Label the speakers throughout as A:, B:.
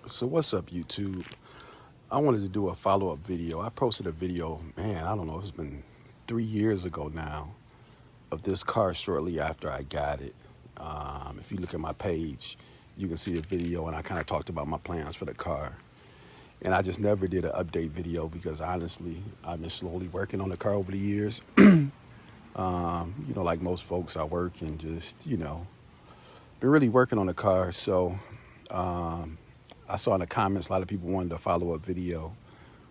A: So what's up, YouTube? I wanted to do a follow-up video. I posted a video, man, I don't know, it's been 3 years ago now, of this car shortly after I got it. If you look at my page, you can see the video, and I kind of talked about my plans for the car. And I just never did an update video because honestly, I've been slowly working on the car over the years. Like most folks, I work and just, been really working on the car. So I saw in the comments a lot of people wanted a follow-up video.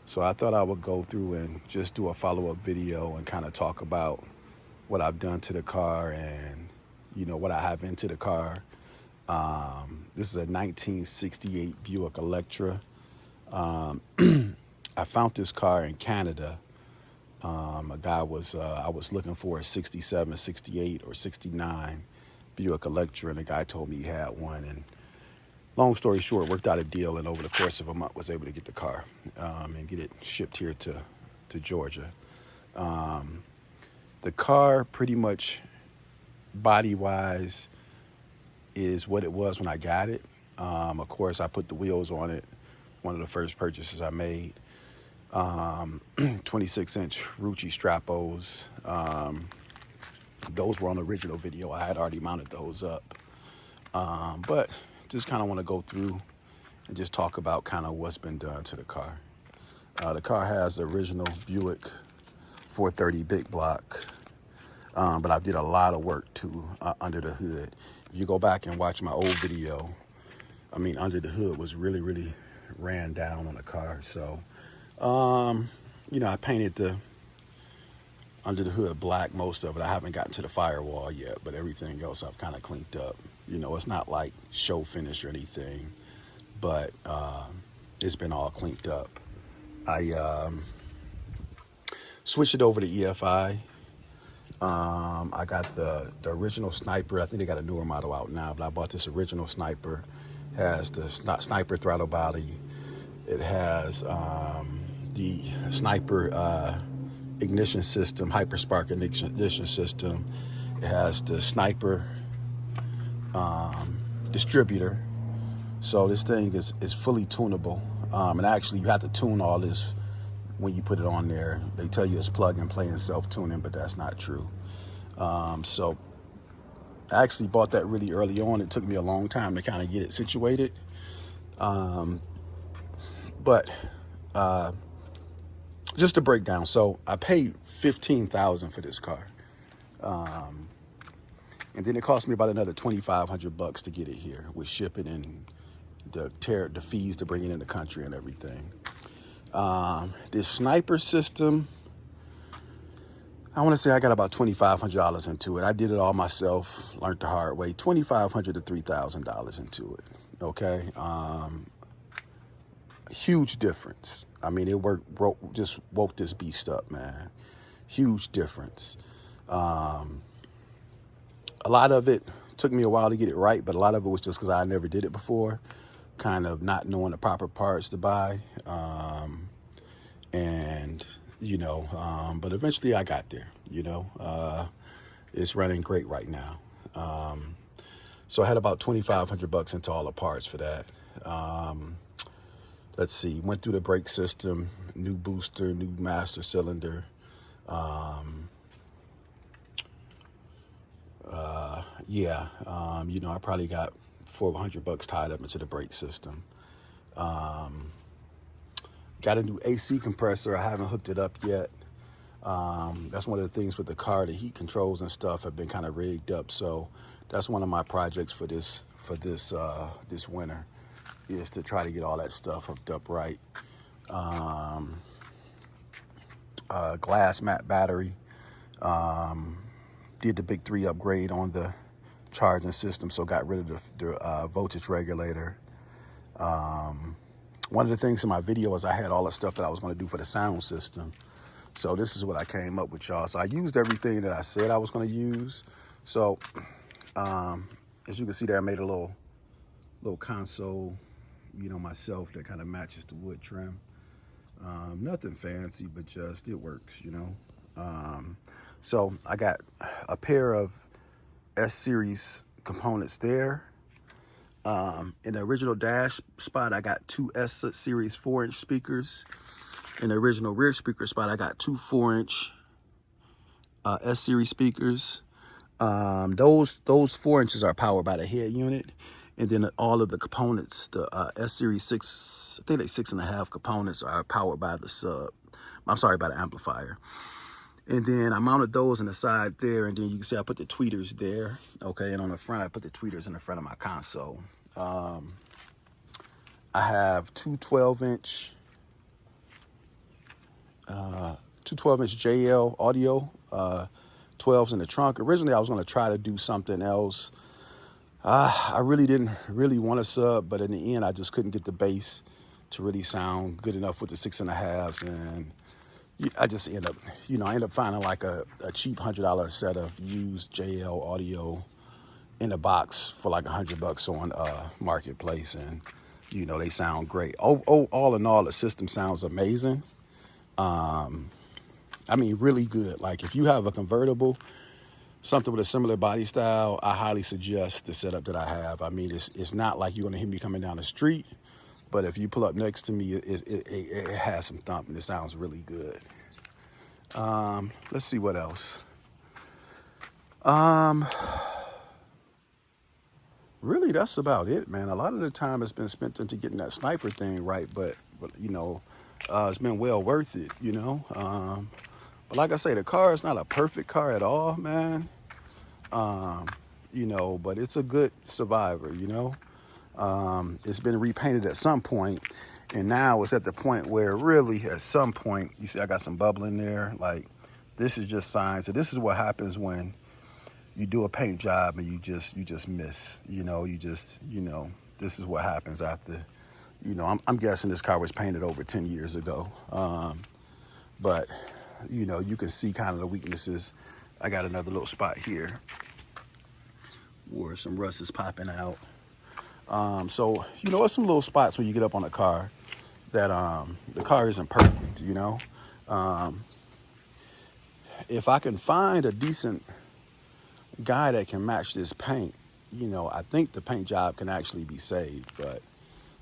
A: So I thought I would go through and just do a follow-up video and kind of talk about what I've done to the car and, what I have into the car. This is a 1968 Buick Electra. I found this car in Canada. I was looking for a 67, 68, or 69 Buick Electra, and the guy told me he had one. And long story short, worked out a deal, and over the course of a month was able to get the car and get it shipped here to Georgia. The car pretty much body-wise is what it was when I got it. Of course, I put the wheels on it, one of the first purchases I made. 26-inch Rucci Strapos. Those were on the original video. I had already mounted those up. But just kind of want to go through and just talk about kind of what's been done to the car. The car has the original Buick 430 big block, but I did a lot of work to under the hood. If you go back and watch my old video, under the hood was really, really ran down on the car. So, I painted the under the hood black, most of it. I haven't gotten to the firewall yet, but everything else I've kind of cleaned up. It's not like show finish or anything, but it's been all cleaned up. I switched it over to EFI. I got the original Sniper. I think they got a newer model out now, but I bought this original Sniper. It has the Sniper throttle body. It has the Sniper ignition system, Hyperspark ignition system. It has the Sniper distributor. So this thing is fully tunable. And actually, you have to tune all this when you put it on there. They tell you it's plug and play and self-tuning, but that's not true. So I actually bought that really early on. It took me a long time to kind of get it situated. But just to break down, so I paid $15,000 for this car. And then it cost me about another $2,500 to get it here with shipping and the fees to bring it in the country and everything. This Sniper system, I want to say I got about $2,500 into it. I did it all myself, learned the hard way. $2,500 to $3,000 into it. Okay. Huge difference. It just woke this beast up, man. Huge difference. A lot of it took me a while to get it right, but a lot of it was just because I never did it before, kind of not knowing the proper parts to buy. But eventually I got there, it's running great right now. So I had about $2,500 into all the parts for that. Let's see, went through the brake system, new booster, new master cylinder. I probably got $400 tied up into the brake system. Got a new AC compressor. I haven't hooked it up yet. That's one of the things with the car. The heat controls and stuff have been kind of rigged up. So that's one of my projects for this winter, is to try to get all that stuff hooked up right. Glass mat battery. Did the big 3 upgrade on the charging system, so got rid of the voltage regulator. One of the things in my video was I had all the stuff that I was going to do for the sound system. So this is what I came up with, y'all. So I used everything that I said I was going to use. So as you can see there, I made a little console, myself, that kind of matches the wood trim. Nothing fancy, but just it works, So I got a pair of S-Series components there. In the original dash spot, I got two S series 4-inch speakers. In the original rear speaker spot, I got two 4-inch S series speakers. Those 4 inches are powered by the head unit, and then all of the components, the S series 6, I think they 6.5 components are powered by the sub. I'm sorry, by the amplifier. And then I mounted those on the side there, and then you can see I put the tweeters there. Okay, and on the front, I put the tweeters in the front of my console. I have two 12-inch JL audio, 12s in the trunk. Originally, I was going to try to do something else. I really didn't want a sub, but in the end, I just couldn't get the bass to really sound good enough with the 6.5s, and I just end up finding like a cheap $100 set of used JL audio in a box for like $100 on Marketplace, and they sound great. All in all, the system sounds amazing. I mean, really good. Like if you have a convertible, something with a similar body style, I highly suggest the setup that I have. I mean, it's not like you're gonna hear me coming down the street, but if you pull up next to me, it has some thump and it sounds really good. Let's see what else. Really, that's about it, man. A lot of the time has been spent into getting that sniper thing right, but it's been well worth it, But like I say, the car is not a perfect car at all, man. But it's a good survivor, It's been repainted at some point, and now it's at the point where really at some point, you see I got some bubble in there. Like, this is just signs. So this is what happens when you do a paint job and you just miss, this is what happens after, I'm guessing this car was painted over 10 years ago. But you can see kind of the weaknesses. I got another little spot here where some rust is popping out. So, it's some little spots when you get up on a car that the car isn't perfect, If I can find a decent guy that can match this paint, I think the paint job can actually be saved. But,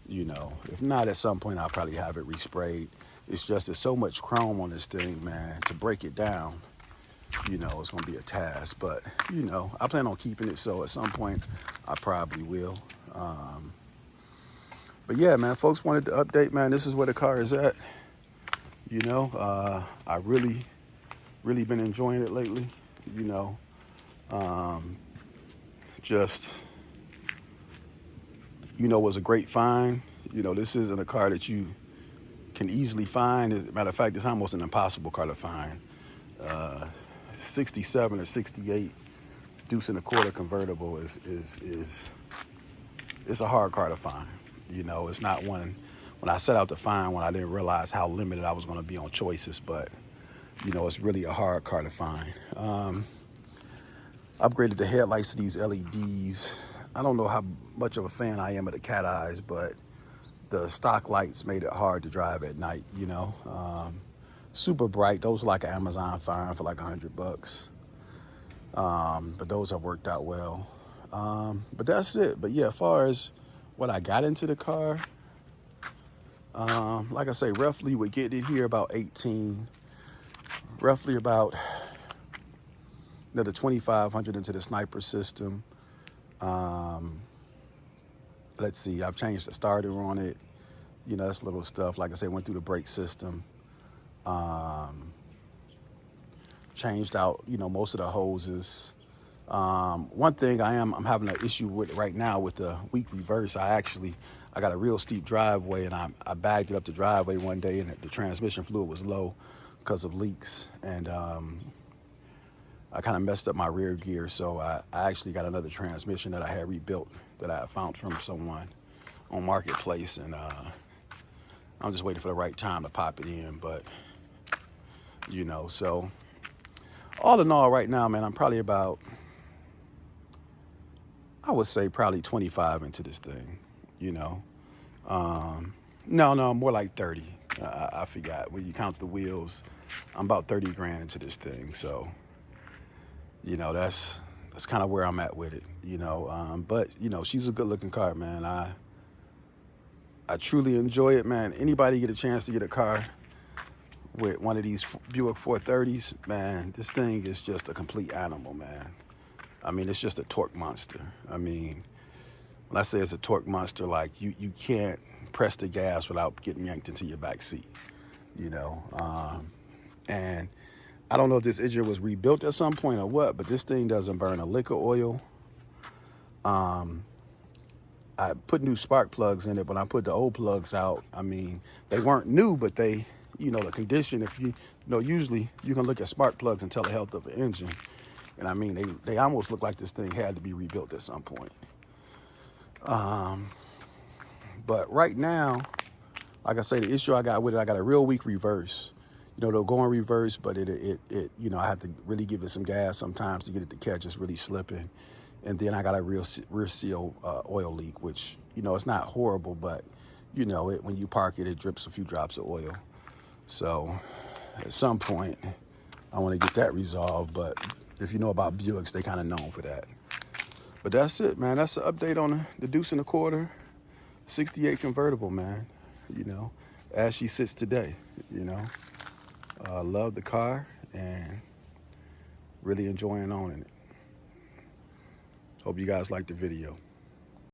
A: if not, at some point I'll probably have it resprayed. It's just there's so much chrome on this thing, man, to break it down, it's going to be a task. But, I plan on keeping it, so at some point I probably will. But yeah, man, folks wanted to update, man. This is where the car is at. I really been enjoying it lately, just, was a great find. This isn't a car that you can easily find. As a matter of fact, it's almost an impossible car to find. 67 or 68 deuce and a quarter convertible is it's a hard car to find. It's not one. When I set out to find one, I didn't realize how limited I was going to be on choices, but it's really a hard car to find. Upgraded the headlights to these LEDs. I don't know how much of a fan I am of the cat eyes, but the stock lights made it hard to drive at night, super bright. Those are like an Amazon find for like $100. But those have worked out well. But that's it. But yeah, as far as what I got into the car, like I say, roughly we get it here about 18, roughly about another 2,500 into the sniper system. Let's see, I've changed the starter on it. That's little stuff. Like I said, went through the brake system. Changed out, most of the hoses. One thing I'm having an issue with right now with the weak reverse. I got a real steep driveway, and I bagged it up the driveway one day, and the transmission fluid was low because of leaks, and I kind of messed up my rear gear. So I actually got another transmission that I had rebuilt that I found from someone on Marketplace, and I'm just waiting for the right time to pop it in. But so all in all, right now, man, I'm probably about, I would say probably 25 into this thing, no, more like 30. I forgot. When you count the wheels, I'm about 30 grand into this thing. So, that's that's kind of where I'm at with it, you know. But you know, she's a good looking car, man. I truly enjoy it, man. Anybody get a chance to get a car with one of these Buick 430s, man, this thing is just a complete animal, man. I mean, it's just a torque monster. I mean, when I say it's a torque monster, like you can't press the gas without getting yanked into your back seat, you know. And I don't know if this engine was rebuilt at some point or what, but this thing doesn't burn a lick of oil. I put new spark plugs in it, but I put the old plugs out. I mean, they weren't new, but they, you know, the condition, if you know, usually you can look at spark plugs and tell the health of an engine. And I mean, they almost look like this thing had to be rebuilt at some point. But right now, like I say, the issue I got with it, I got a real weak reverse. You know, they'll go in reverse, but it you know, I have to really give it some gas sometimes to get it to catch. It's really slipping. And then I got a rear seal oil leak, which, you know, it's not horrible, but, you know, when you park it, it drips a few drops of oil. So at some point, I want to get that resolved. But if you know about Buicks, they kind of known for that. But that's it, man. That's the update on the Deuce and a Quarter 68 convertible, man. You know, as she sits today, you know. Love the car and really enjoying owning it. Hope you guys liked the video.